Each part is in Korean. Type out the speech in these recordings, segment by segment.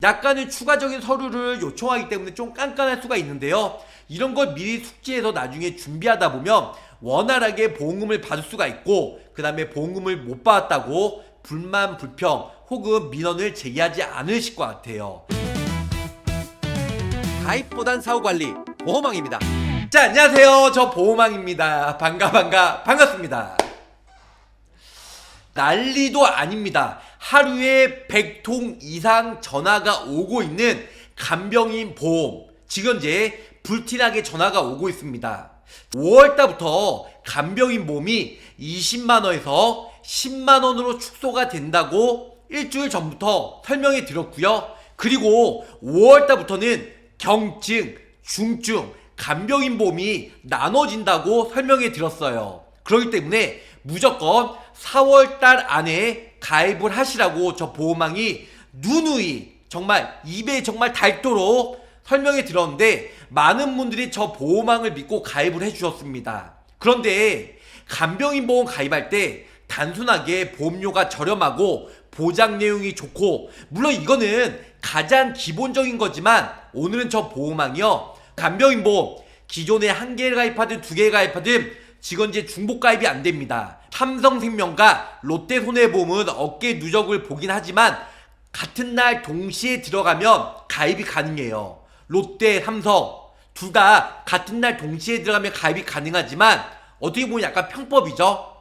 약간의 추가적인 서류를 요청하기 때문에 좀 깐깐할 수가 있는데요. 이런 걸 미리 숙지해서 나중에 준비하다 보면 원활하게 보험금을 받을 수가 있고, 그 다음에 보험금을 못 받았다고 불만, 불평 혹은 민원을 제기하지 않으실 것 같아요. 가입보단 사후관리 보험왕입니다. 자, 안녕하세요. 저 보험왕입니다. 반갑습니다. 난리도 아닙니다. 하루에 100통 이상 전화가 오고 있는 간병인 보험, 지금 이제 불티나게 전화가 오고 있습니다. 5월달부터 간병인 보험이 20만원에서 10만원으로 축소가 된다고 일주일 전부터 설명해 드렸고요. 그리고 5월달부터는 경증, 중증, 간병인 보험이 나눠진다고 설명해 드렸어요. 그렇기 때문에 무조건 4월달 안에 가입을 하시라고 저 보험왕이 누누이 정말 입에 정말 닳도록 설명해 드렸는데, 많은 분들이 저 보험왕을 믿고 가입을 해 주셨습니다. 그런데 간병인 보험 가입할 때 단순하게 보험료가 저렴하고 보장 내용이 좋고, 물론 이거는 가장 기본적인 거지만, 오늘은 저 보험왕이요, 간병인 보험 기존에 1개 가입하든 2개 가입하든 지금 이제 중복 가입이 안 됩니다. 삼성생명과 롯데손해보험은 어깨 누적을 보긴 하지만 같은 날 동시에 들어가면 가입이 가능해요. 롯데, 삼성 둘 다 같은 날 동시에 들어가면 가입이 가능하지만, 어떻게 보면 약간 편법이죠.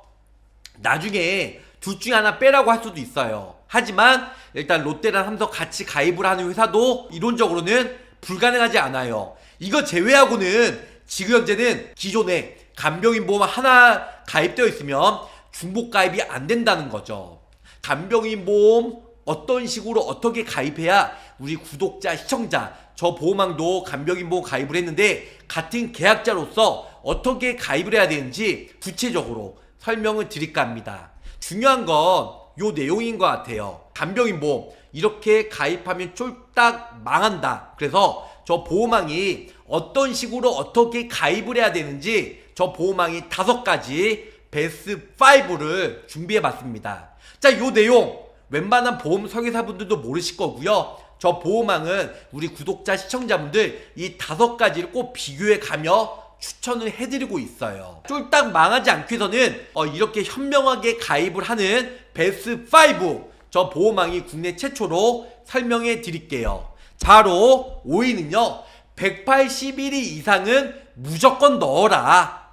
나중에 둘 중에 하나 빼라고 할 수도 있어요. 하지만 일단 롯데랑 삼성 같이 가입을 하는 회사도 이론적으로는 불가능하지 않아요. 이거 제외하고는 지금 현재는 기존에 간병인 보험 하나 가입되어 있으면 중복 가입이 안 된다는 거죠. 간병인 보험 어떤 식으로 어떻게 가입해야 우리 구독자, 시청자, 저 보험왕도 간병인 보험 가입을 했는데 같은 계약자로서 어떻게 가입을 해야 되는지 구체적으로 설명을 드릴까 합니다. 중요한 건 요 내용인 것 같아요. 간병인 보험 이렇게 가입하면 쫄딱 망한다. 그래서 저 보험왕이 어떤 식으로 어떻게 가입을 해야 되는지 저 보험왕이 5가지 베스트 5를 준비해 봤습니다. 자, 요 내용 웬만한 보험 설계사분들도 모르실 거고요. 저 보험왕은 우리 구독자, 시청자분들 이 5가지를 꼭 비교해 가며 추천을 해드리고 있어요. 쫄딱 망하지 않기 위해서는 이렇게 현명하게 가입을 하는 베스트 5 저 보험왕이 국내 최초로 설명해 드릴게요. 바로 5위는요, 181위 이상은 무조건 넣어라.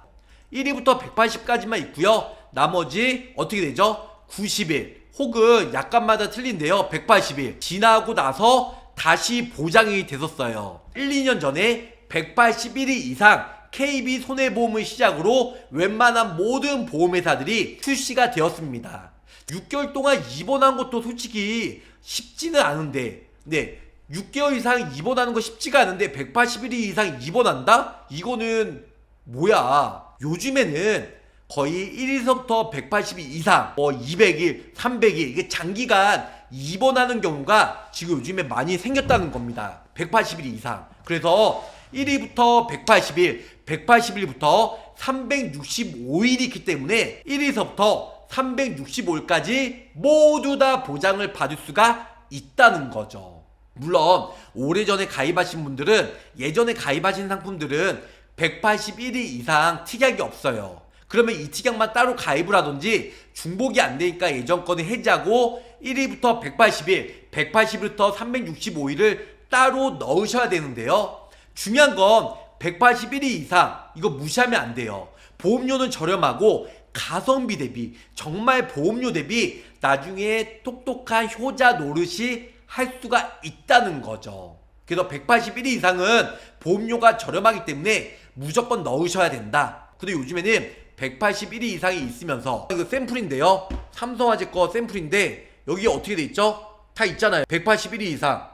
1위부터 180까지만 있고요. 나머지 어떻게 되죠? 90일 혹은 약간마다 틀린데요, 180일 지나고 나서 다시 보장이 됐었어요. 1, 2년 전에 181일 이상 KB 손해보험을 시작으로 웬만한 모든 보험회사들이 출시가 되었습니다. 6개월 동안 입원한 것도 솔직히 쉽지는 않은데, 네, 6개월 이상 입원하는 거 쉽지가 않은데 181일 이상 입원한다? 이거는 뭐야. 요즘에는 거의 1일서부터 180일 이상 200일, 300일 이게 장기간 입원하는 경우가 지금 요즘에 많이 생겼다는 겁니다. 180일 이상. 그래서 1위부터 180일, 180일부터 365일이 있기 때문에 1위서부터 365일까지 모두 다 보장을 받을 수가 있다는 거죠. 물론 오래전에 가입하신 분들은, 예전에 가입하신 상품들은 181일 이상 특약이 없어요. 그러면 이 특약만 따로 가입을 하든지, 중복이 안 되니까 예전 거는 해지하고 1위부터 180일, 180일부터 365일을 따로 넣으셔야 되는데요. 중요한 건 181일 이상 이거 무시하면 안 돼요. 보험료는 저렴하고 가성비 대비, 정말 보험료 대비 나중에 똑똑한 효자 노릇이 할 수가 있다는 거죠. 그래서 181일 이상은 보험료가 저렴하기 때문에 무조건 넣으셔야 된다. 근데 요즘에는 181일 이상이 있으면서, 이거 샘플인데요, 삼성화재 거 샘플인데 여기 어떻게 돼 있죠? 다 있잖아요. 181일 이상.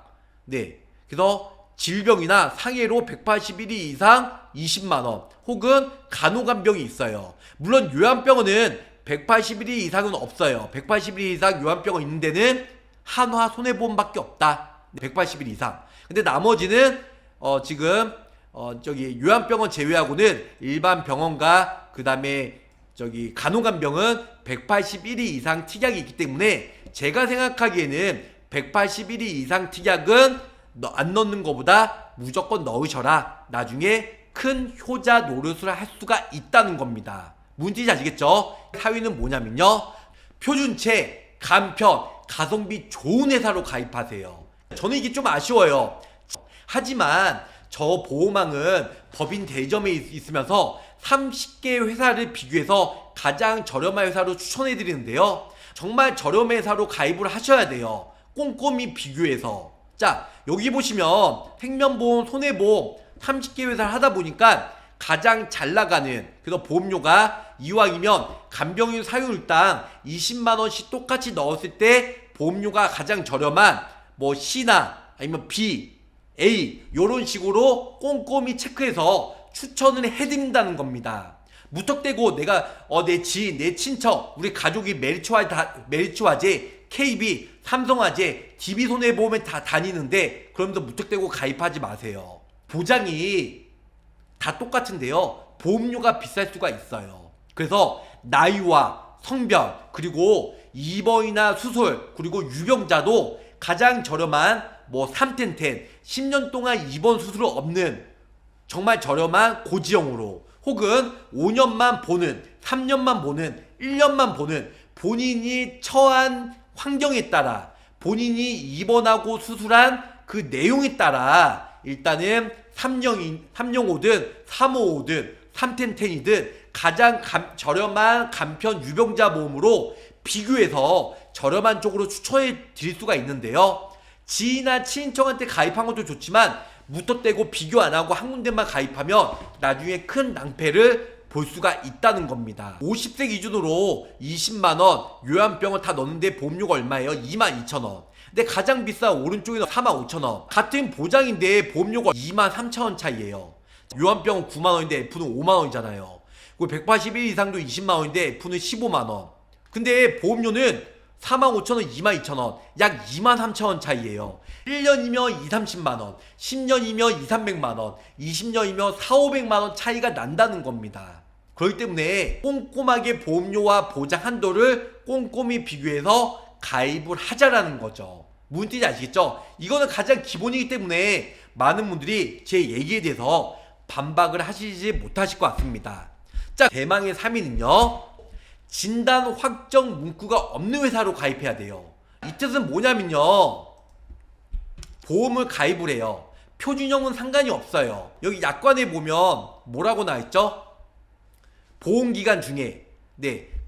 네, 그래서 질병이나 상해로 181일 이상 20만원 혹은 간호간병이 있어요. 물론 요양병원은 181일 이상은 없어요. 181일 이상 요양병원 있는 데는 한화 손해보험밖에 없다. 180일 이상. 근데 나머지는 지금 저기 요양병원 제외하고는 일반 병원과 그 다음에 저기 간호간병은 181일 이상 특약이 있기 때문에 제가 생각하기에는 181일 이상 특약은 안 넣는 것보다 무조건 넣으셔라. 나중에 큰 효자 노릇을 할 수가 있다는 겁니다. 문제인지 아시겠죠? 사유는 뭐냐면요, 표준체, 간편, 가성비 좋은 회사로 가입하세요. 저는 이게 좀 아쉬워요. 하지만 저 보험왕은 법인 대리점에 있으면서 30개 회사를 비교해서 가장 저렴한 회사로 추천해 드리는데요, 정말 저렴한 회사로 가입을 하셔야 돼요. 꼼꼼히 비교해서. 자, 여기 보시면 생명보험, 손해보험 30개 회사를 하다 보니까 가장 잘 나가는, 그래서 보험료가 이왕이면 간병인 사유일당 20만원씩 똑같이 넣었을 때 보험료가 가장 저렴한 뭐 C나 아니면 B, A 요런 식으로 꼼꼼히 체크해서 추천을 해드린다는 겁니다. 무턱대고 내가 내 지인, 내 친척, 우리 가족이 메리츠화재, KB, 삼성화재, DB손해보험에 다 다니는데 그러면서 무턱대고 가입하지 마세요. 보장이 다 똑같은데요, 보험료가 비쌀 수가 있어요. 그래서 나이와 성별, 그리고 입원이나 수술, 그리고 유병자도 가장 저렴한 뭐 3텐텐 10년 동안 입원 수술 없는 정말 저렴한 고지형으로, 혹은 5년만 보는, 3년만 보는, 1년만 보는, 본인이 처한 환경에 따라, 본인이 입원하고 수술한 그 내용에 따라 일단은 3용호든 355든 3텐텐이든 가장 저렴한 간편 유병자 보험으로 비교해서 저렴한 쪽으로 추천해 드릴 수가 있는데요, 지인이나 친인척한테 가입한 것도 좋지만 무턱대고 비교 안 하고 한 군데만 가입하면 나중에 큰 낭패를 볼 수가 있다는 겁니다. 50세 기준으로 20만원 요양병원 다 넣는데 보험료가 얼마예요? 22,000원. 근데 가장 비싼 오른쪽에는 45,000원. 같은 보장인데 보험료가 23,000원 차이예요. 요양병원 9만원인데 F는 5만원이잖아요. 그리고 181 이상도 20만원인데 F는 15만원. 근데 보험료는 45,000원, 22,000원, 약 23,000원 차이예요. 1년이면 2,30만원, 10년이면 2,300만원, 20년이면 4,500만원 차이가 난다는 겁니다. 그렇기 때문에 꼼꼼하게 보험료와 보장 한도를 꼼꼼히 비교해서 가입을 하자라는 거죠. 무슨 뜻인지 아시겠죠? 이거는 가장 기본이기 때문에 많은 분들이 제 얘기에 대해서 반박을 하시지 못하실 것 같습니다. 자, 대망의 3위는요, 진단 확정 문구가 없는 회사로 가입해야 돼요. 이 뜻은 뭐냐면요, 보험을 가입을 해요. 표준형은 상관이 없어요. 여기 약관에 보면 뭐라고 나와있죠? 보험기간 중에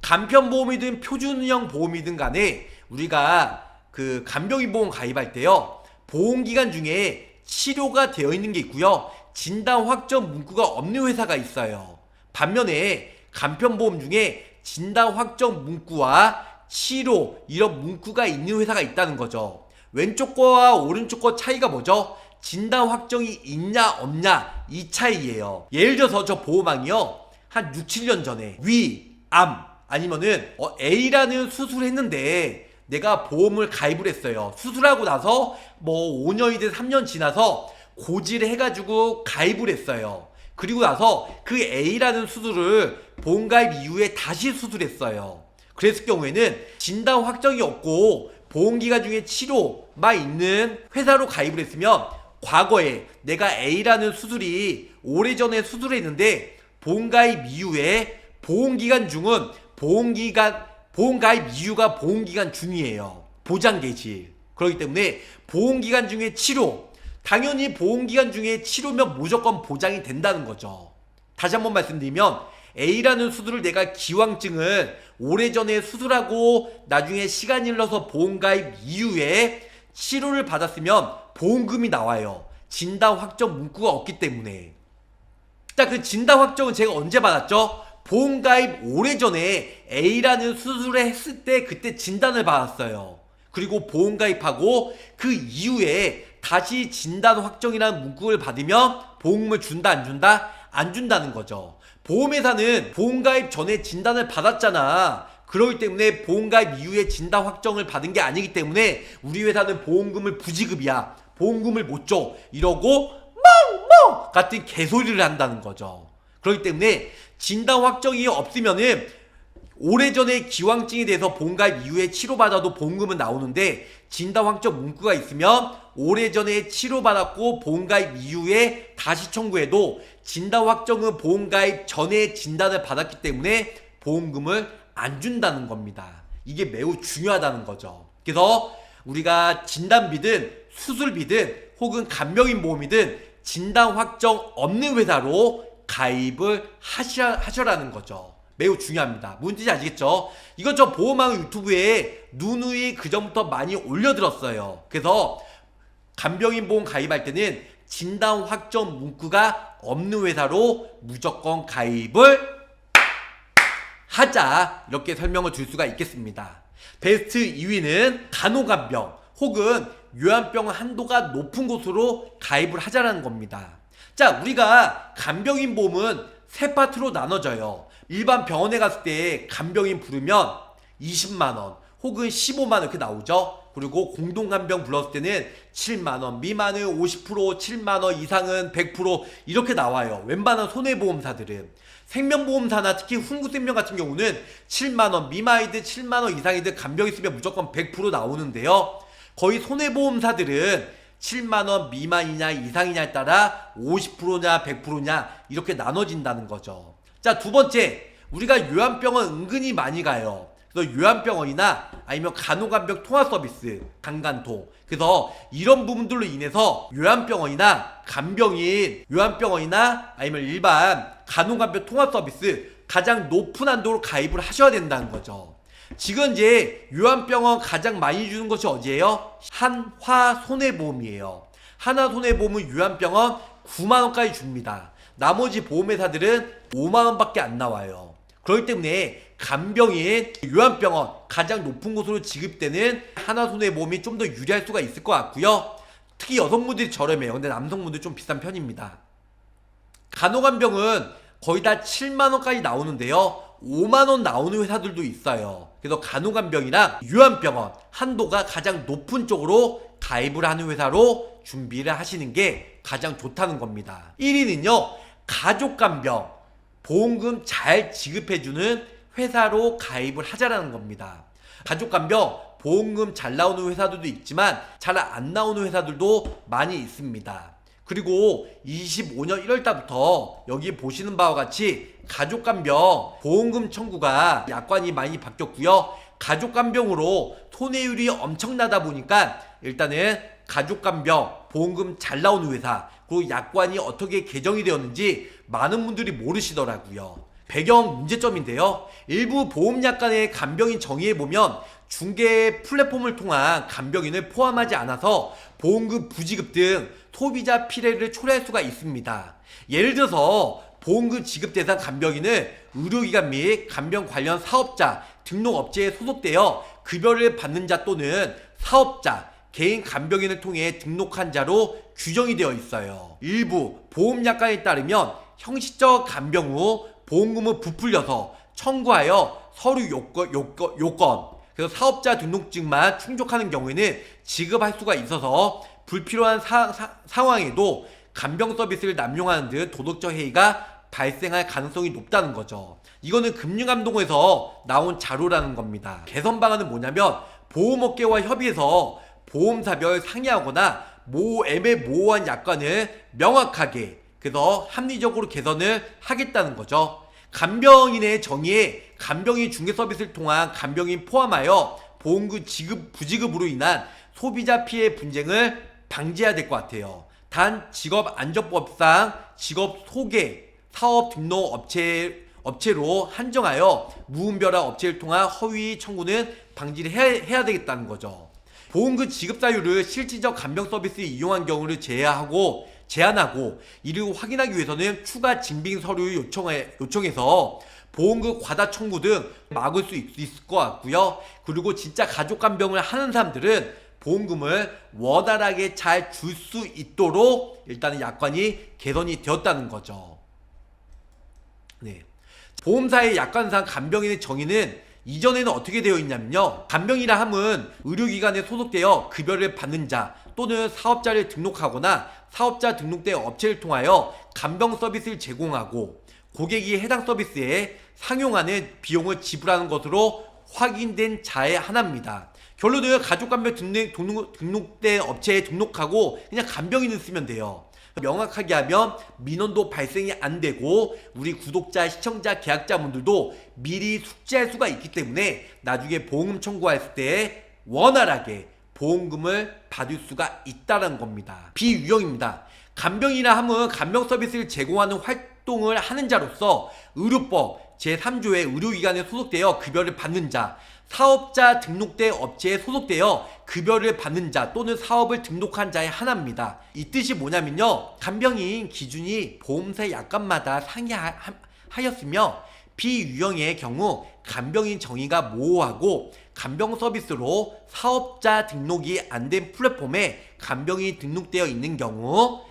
간편보험이든 표준형 보험이든 간에 우리가 그 간병인 보험 가입할 때요, 보험기간 중에 치료가 되어 있는 게 있고요, 진단 확정 문구가 없는 회사가 있어요. 반면에 간편보험 중에 진단 확정 문구와 치료 이런 문구가 있는 회사가 있다는 거죠. 왼쪽 거와 오른쪽 거 차이가 뭐죠? 진단 확정이 있냐 없냐 이 차이예요. 예를 들어서 저 보험왕이요, 한 6, 7년 전에 위, 암 아니면은 A라는 수술을 했는데 내가 보험을 가입을 했어요. 수술하고 나서 뭐 5년이든 3년 지나서 고지를 해가지고 가입을 했어요. 그리고 나서 그 A라는 수술을 보험가입 이후에 다시 수술했어요. 그랬을 경우에는 진단 확정이 없고 보험기간 중에 치료만 있는 회사로 가입을 했으면 과거에 내가 A라는 수술이 오래전에 수술했는데 보험가입 이후에 보험기간 중은 보험가입 이유가 보험기간 중이에요. 보장개시. 그렇기 때문에 보험기간 중에 치료, 당연히 보험기간 중에 치료면 무조건 보장이 된다는 거죠. 다시 한번 말씀드리면 A라는 수술을 내가 기왕증을 오래전에 수술하고 나중에 시간이 흘러서 보험가입 이후에 치료를 받았으면 보험금이 나와요. 진단 확정 문구가 없기 때문에. 자, 그 진단 확정은 제가 언제 받았죠? 보험가입 오래전에 A라는 수술을 했을 때 그때 진단을 받았어요. 그리고 보험가입하고 그 이후에 다시 진단 확정이라는 문구를 받으면 보험금을 준다 안 준다? 안 준다는 거죠. 보험회사는 보험가입 전에 진단을 받았잖아. 그렇기 때문에 보험가입 이후에 진단 확정을 받은 게 아니기 때문에 우리 회사는 보험금을 부지급이야, 보험금을 못 줘, 이러고 멍멍 같은 개소리를 한다는 거죠. 그렇기 때문에 진단 확정이 없으면은 오래전에 기왕증에 대해서 보험가입 이후에 치료받아도 보험금은 나오는데 진단 확정 문구가 있으면 오래전에 치료받았고 보험가입 이후에 다시 청구해도 진단 확정은 보험가입 전에 진단을 받았기 때문에 보험금을 안 준다는 겁니다. 이게 매우 중요하다는 거죠. 그래서 우리가 진단비든 수술비든 혹은 간병인 보험이든 진단 확정 없는 회사로 가입을 하셔라는 거죠. 매우 중요합니다. 뭔지 아시겠죠? 이거 저 보험왕 유튜브에 누누이 그전부터 많이 올려들었어요. 그래서 간병인 보험 가입할 때는 진단 확정 문구가 없는 회사로 무조건 가입을 하자, 이렇게 설명을 줄 수가 있겠습니다. 베스트 2위는 간호간병 혹은 요양병 한도가 높은 곳으로 가입을 하자라는 겁니다. 자, 우리가 간병인 보험은 세 파트로 나눠져요. 일반 병원에 갔을 때 간병인 부르면 20만원 혹은 15만원 이렇게 나오죠. 그리고 공동간병 불렀을 때는 7만원 미만은 50%, 7만원 이상은 100% 이렇게 나와요. 웬만한 손해보험사들은. 생명보험사나 특히 훈구생명 같은 경우는 7만원 미만이든 7만원 이상이든 간병 있으면 무조건 100% 나오는데요. 거의 손해보험사들은 7만원 미만이냐 이상이냐에 따라 50%냐 100%냐 이렇게 나눠진다는 거죠. 자, 두 번째, 우리가 요양병원 은근히 많이 가요. 그래서 요양병원이나 아니면 간호간병 통화 서비스, 간간통. 그래서 이런 부분들로 인해서 요양병원이나 간병인, 요양병원이나 아니면 일반 간호간병 통화 서비스 가장 높은 한도로 가입을 하셔야 된다는 거죠. 지금 이제 요양병원 가장 많이 주는 것이 어디예요? 한화손해보험이에요. 한화손해보험은 요양병원 9만원까지 줍니다. 나머지 보험회사들은 5만원밖에 안 나와요. 그렇기 때문에 간병인, 요양병원 가장 높은 곳으로 지급되는 한화손해보험이 좀 더 유리할 수가 있을 것 같고요. 특히 여성분들이 저렴해요. 근데 남성분들 좀 비싼 편입니다. 간호간병은 거의 다 7만원까지 나오는데요. 5만원 나오는 회사들도 있어요. 그래서 간호간병이랑 요양병원 한도가 가장 높은 쪽으로 가입을 하는 회사로 준비를 하시는 게 가장 좋다는 겁니다. 1위는요, 가족간병 보험금 잘 지급해주는 회사로 가입을 하자라는 겁니다. 가족간병 보험금 잘 나오는 회사들도 있지만 잘 안 나오는 회사들도 많이 있습니다. 그리고 25년 1월달부터 여기 보시는 바와 같이 가족간병 보험금 청구가 약관이 많이 바뀌었고요. 가족간병으로 손해율이 엄청나다 보니까 일단은 가족간병 보험금 잘 나오는 회사, 그리고 약관이 어떻게 개정이 되었는지 많은 분들이 모르시더라고요. 배경 문제점인데요. 일부 보험약관의 간병인 정의에 보면 중개 플랫폼을 통한 간병인을 포함하지 않아서 보험금 부지급 등 소비자 피해를 초래할 수가 있습니다. 예를 들어서 보험금 지급 대상 간병인은 의료기관 및 간병 관련 사업자, 등록업체에 소속되어 급여를 받는 자 또는 사업자, 개인 간병인을 통해 등록한 자로 규정이 되어 있어요. 일부 보험약관에 따르면 형식적 간병 후 보험금을 부풀려서 청구하여 서류 요건, 그래서 사업자 등록증만 충족하는 경우에는 지급할 수가 있어서 불필요한 상황에도 간병 서비스를 남용하는 등 도덕적 해이가 발생할 가능성이 높다는 거죠. 이거는 금융감독원에서 나온 자료라는 겁니다. 개선 방안은 뭐냐면 보험업계와 협의해서 보험사별 상의하거나 애매모호한 약관을 명확하게, 그래서 합리적으로 개선을 하겠다는 거죠. 간병인의 정의에 간병인 중개 서비스를 통한 간병인 포함하여 보험금 지급 부지급으로 인한 소비자 피해 분쟁을 방지해야 될 것 같아요. 단 직업안전법상 직업 소개 사업 등록 업체로 한정하여 무분별한 업체를 통한 허위 청구는 방지를 해야 되겠다는 거죠. 보험금 지급 사유를 실질적 간병 서비스에 이용한 경우를 제한하고 이를 확인하기 위해서는 추가 증빙 서류 요청해서 보험금 과다 청구 등 막을 수 있을 것 같고요. 그리고 진짜 가족 간병을 하는 사람들은 보험금을 원활하게 잘 줄 수 있도록 일단은 약관이 개선이 되었다는 거죠. 네. 보험사의 약관상 간병인의 정의는 이전에는 어떻게 되어 있냐면요. 간병이라 함은 의료기관에 소속되어 급여를 받는 자 또는 사업자를 등록하거나 사업자 등록된 업체를 통하여 간병 서비스를 제공하고 고객이 해당 서비스에 상용하는 비용을 지불하는 것으로 확인된 자의 하나입니다. 결론은 가족간병 등록된 업체에 등록하고 그냥 간병인을 쓰면 돼요. 명확하게 하면 민원도 발생이 안 되고 우리 구독자, 시청자, 계약자분들도 미리 숙지할 수가 있기 때문에 나중에 보험금 청구했을 때 원활하게 보험금을 받을 수가 있다는 겁니다. 비유형입니다. 간병이라 함은 간병 서비스를 제공하는 활동을 하는 자로서 의료법 제3조의 의료기관에 소속되어 급여를 받는 자, 사업자 등록된 업체에 소속되어 급여를 받는 자 또는 사업을 등록한 자의 하나입니다. 이 뜻이 뭐냐면요, 간병인 기준이 보험사 약관마다 상이하였으며 비유형의 경우 간병인 정의가 모호하고 간병 서비스로 사업자 등록이 안 된 플랫폼에 간병인이 등록되어 있는 경우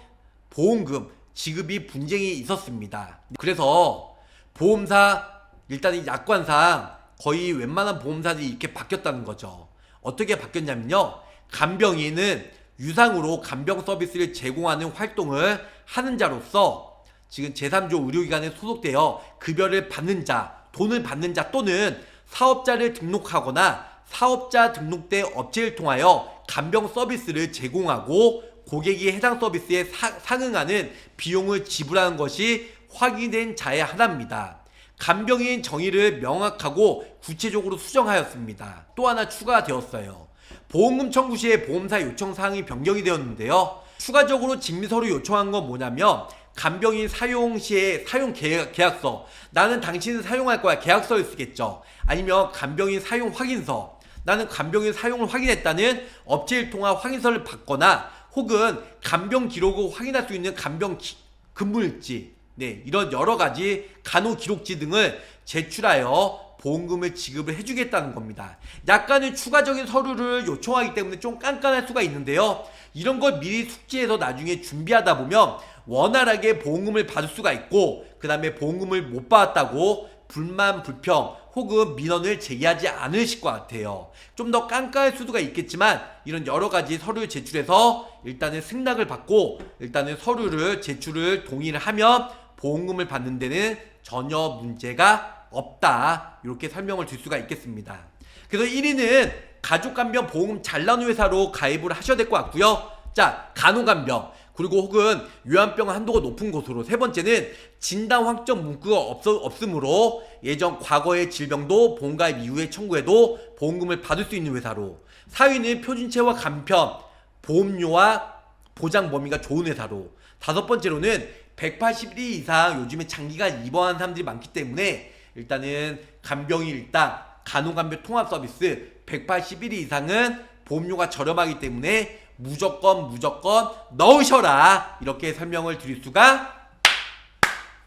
보험금 지급이 분쟁이 있었습니다. 그래서 보험사 일단 약관상 거의 웬만한 보험사들이 이렇게 바뀌었다는 거죠. 어떻게 바뀌었냐면요, 간병인은 유상으로 간병 서비스를 제공하는 활동을 하는 자로서 지금 제3조 의료기관에 소속되어 급여를 받는 자, 돈을 받는 자 또는 사업자를 등록하거나 사업자 등록된 업체를 통하여 간병 서비스를 제공하고 고객이 해당 서비스에 상응하는 비용을 지불하는 것이 확인된 자의 하나입니다. 간병인 정의를 명확하고 구체적으로 수정하였습니다. 또 하나 추가되었어요. 보험금 청구 시에 보험사 요청 사항이 변경이 되었는데요. 추가적으로 진미서류 요청한 건 뭐냐면 간병인 사용 시에 사용 계약서, 나는 당신을 사용할 거야, 계약서를 쓰겠죠. 아니면 간병인 사용 확인서, 나는 간병인 사용을 확인했다는 업체를 통한 확인서를 받거나 혹은 간병 기록을 확인할 수 있는 간병 근무일지, 이런 여러가지 간호기록지 등을 제출하여 보험금을 지급을 해주겠다는 겁니다. 약간의 추가적인 서류를 요청하기 때문에 좀 깐깐할 수가 있는데요, 이런 걸 미리 숙지해서 나중에 준비하다 보면 원활하게 보험금을 받을 수가 있고, 그 다음에 보험금을 못 받았다고 불만, 불평 혹은 민원을 제기하지 않으실 것 같아요. 좀 더 깐깐할 수가 있겠지만 이런 여러가지 서류를 제출해서 일단은 승낙을 받고 일단은 서류를 제출을 동의를 하면 보험금을 받는 데는 전혀 문제가 없다, 이렇게 설명을 드릴 수가 있겠습니다. 그래서 1위는 가족간병 보험금 잘 나오는 회사로 가입을 하셔야 될 것 같고요. 자, 간호간병 그리고 혹은 요양병 한도가 높은 곳으로. 세 번째는 진단 확정 문구가 없으므로 예전 과거의 질병도 보험가입 이후에 청구해도 보험금을 받을 수 있는 회사로. 4위는 표준체와 간편, 보험료와 보장 범위가 좋은 회사로. 다섯 번째로는 181일 이상 요즘에 장기간 입원하는 사람들이 많기 때문에 일단은 간병인 일당 간호간병 통합 서비스 181일 이상은 보험료가 저렴하기 때문에 무조건 넣으셔라, 이렇게 설명을 드릴 수가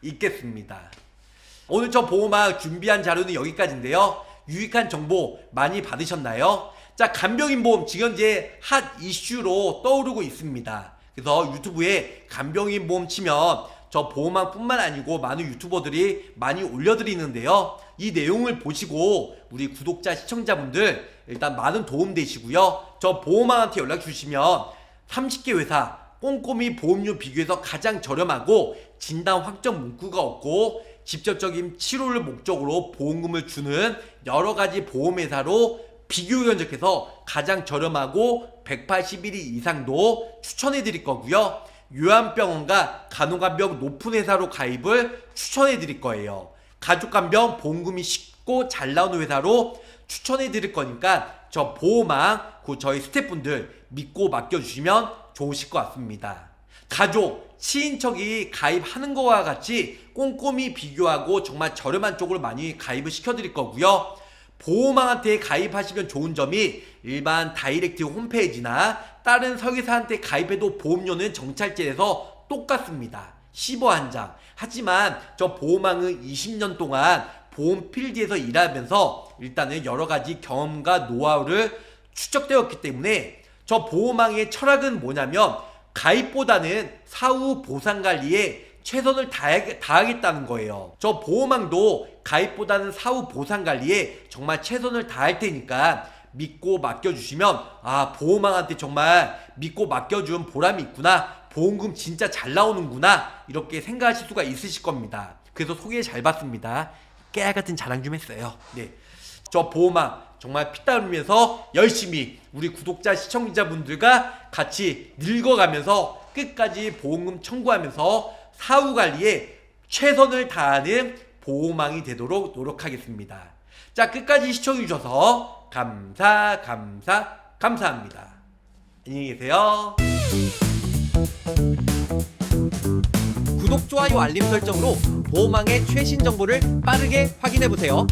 있겠습니다. 오늘 저 보험학 준비한 자료는 여기까지인데요. 유익한 정보 많이 받으셨나요? 자, 간병인 보험 지금 현재 핫 이슈로 떠오르고 있습니다. 그래서 유튜브에 간병인 보험 치면 저 보험학 뿐만 아니고 많은 유튜버들이 많이 올려드리는데요. 이 내용을 보시고 우리 구독자, 시청자분들 일단 많은 도움 되시고요. 저 보험학한테 연락 주시면 30개 회사 꼼꼼히 보험료 비교해서 가장 저렴하고 진단 확정 문구가 없고 직접적인 치료를 목적으로 보험금을 주는 여러가지 보험회사로 비교 견적해서 가장 저렴하고 181일 이상도 추천해 드릴 거고요. 요양병원과 간호간병 높은 회사로 가입을 추천해 드릴 거예요. 가족간병 보험금이 쉽고 잘 나오는 회사로 추천해 드릴 거니까 저 보험학 저희 스태프분들 믿고 맡겨주시면 좋으실 것 같습니다. 가족, 친인척이 가입하는 것과 같이 꼼꼼히 비교하고 정말 저렴한 쪽으로 많이 가입을 시켜드릴 거고요. 보험학한테 가입하시면 좋은 점이 일반 다이렉트 홈페이지나 다른 설계사한테 가입해도 보험료는 정찰제에서 똑같습니다. 15 한 장. 하지만 저 보험학은 20년 동안 보험 필드에서 일하면서 일단은 여러가지 경험과 노하우를 축적되었기 때문에 저 보험학의 철학은 뭐냐면 가입보다는 사후 보상관리에 최선을 다하겠다는 거예요. 저 보험학도 가입보다는 사후 보상관리에 정말 최선을 다할 테니까 믿고 맡겨주시면 보험학한테 정말 믿고 맡겨준 보람이 있구나, 보험금 진짜 잘 나오는구나, 이렇게 생각하실 수가 있으실 겁니다. 그래서 소개 잘 받습니다. 깨알 같은 자랑 좀 했어요. 네, 저 보호망 정말 피땀 흘리면서 열심히 우리 구독자 시청자분들과 같이 늙어가면서 끝까지 보험금 청구하면서 사후 관리에 최선을 다하는 보호망이 되도록 노력하겠습니다. 자, 끝까지 시청해주셔서 감사합니다. 안녕히 계세요. 구독, 좋아요, 알림 설정으로 보호망의 최신 정보를 빠르게 확인해보세요.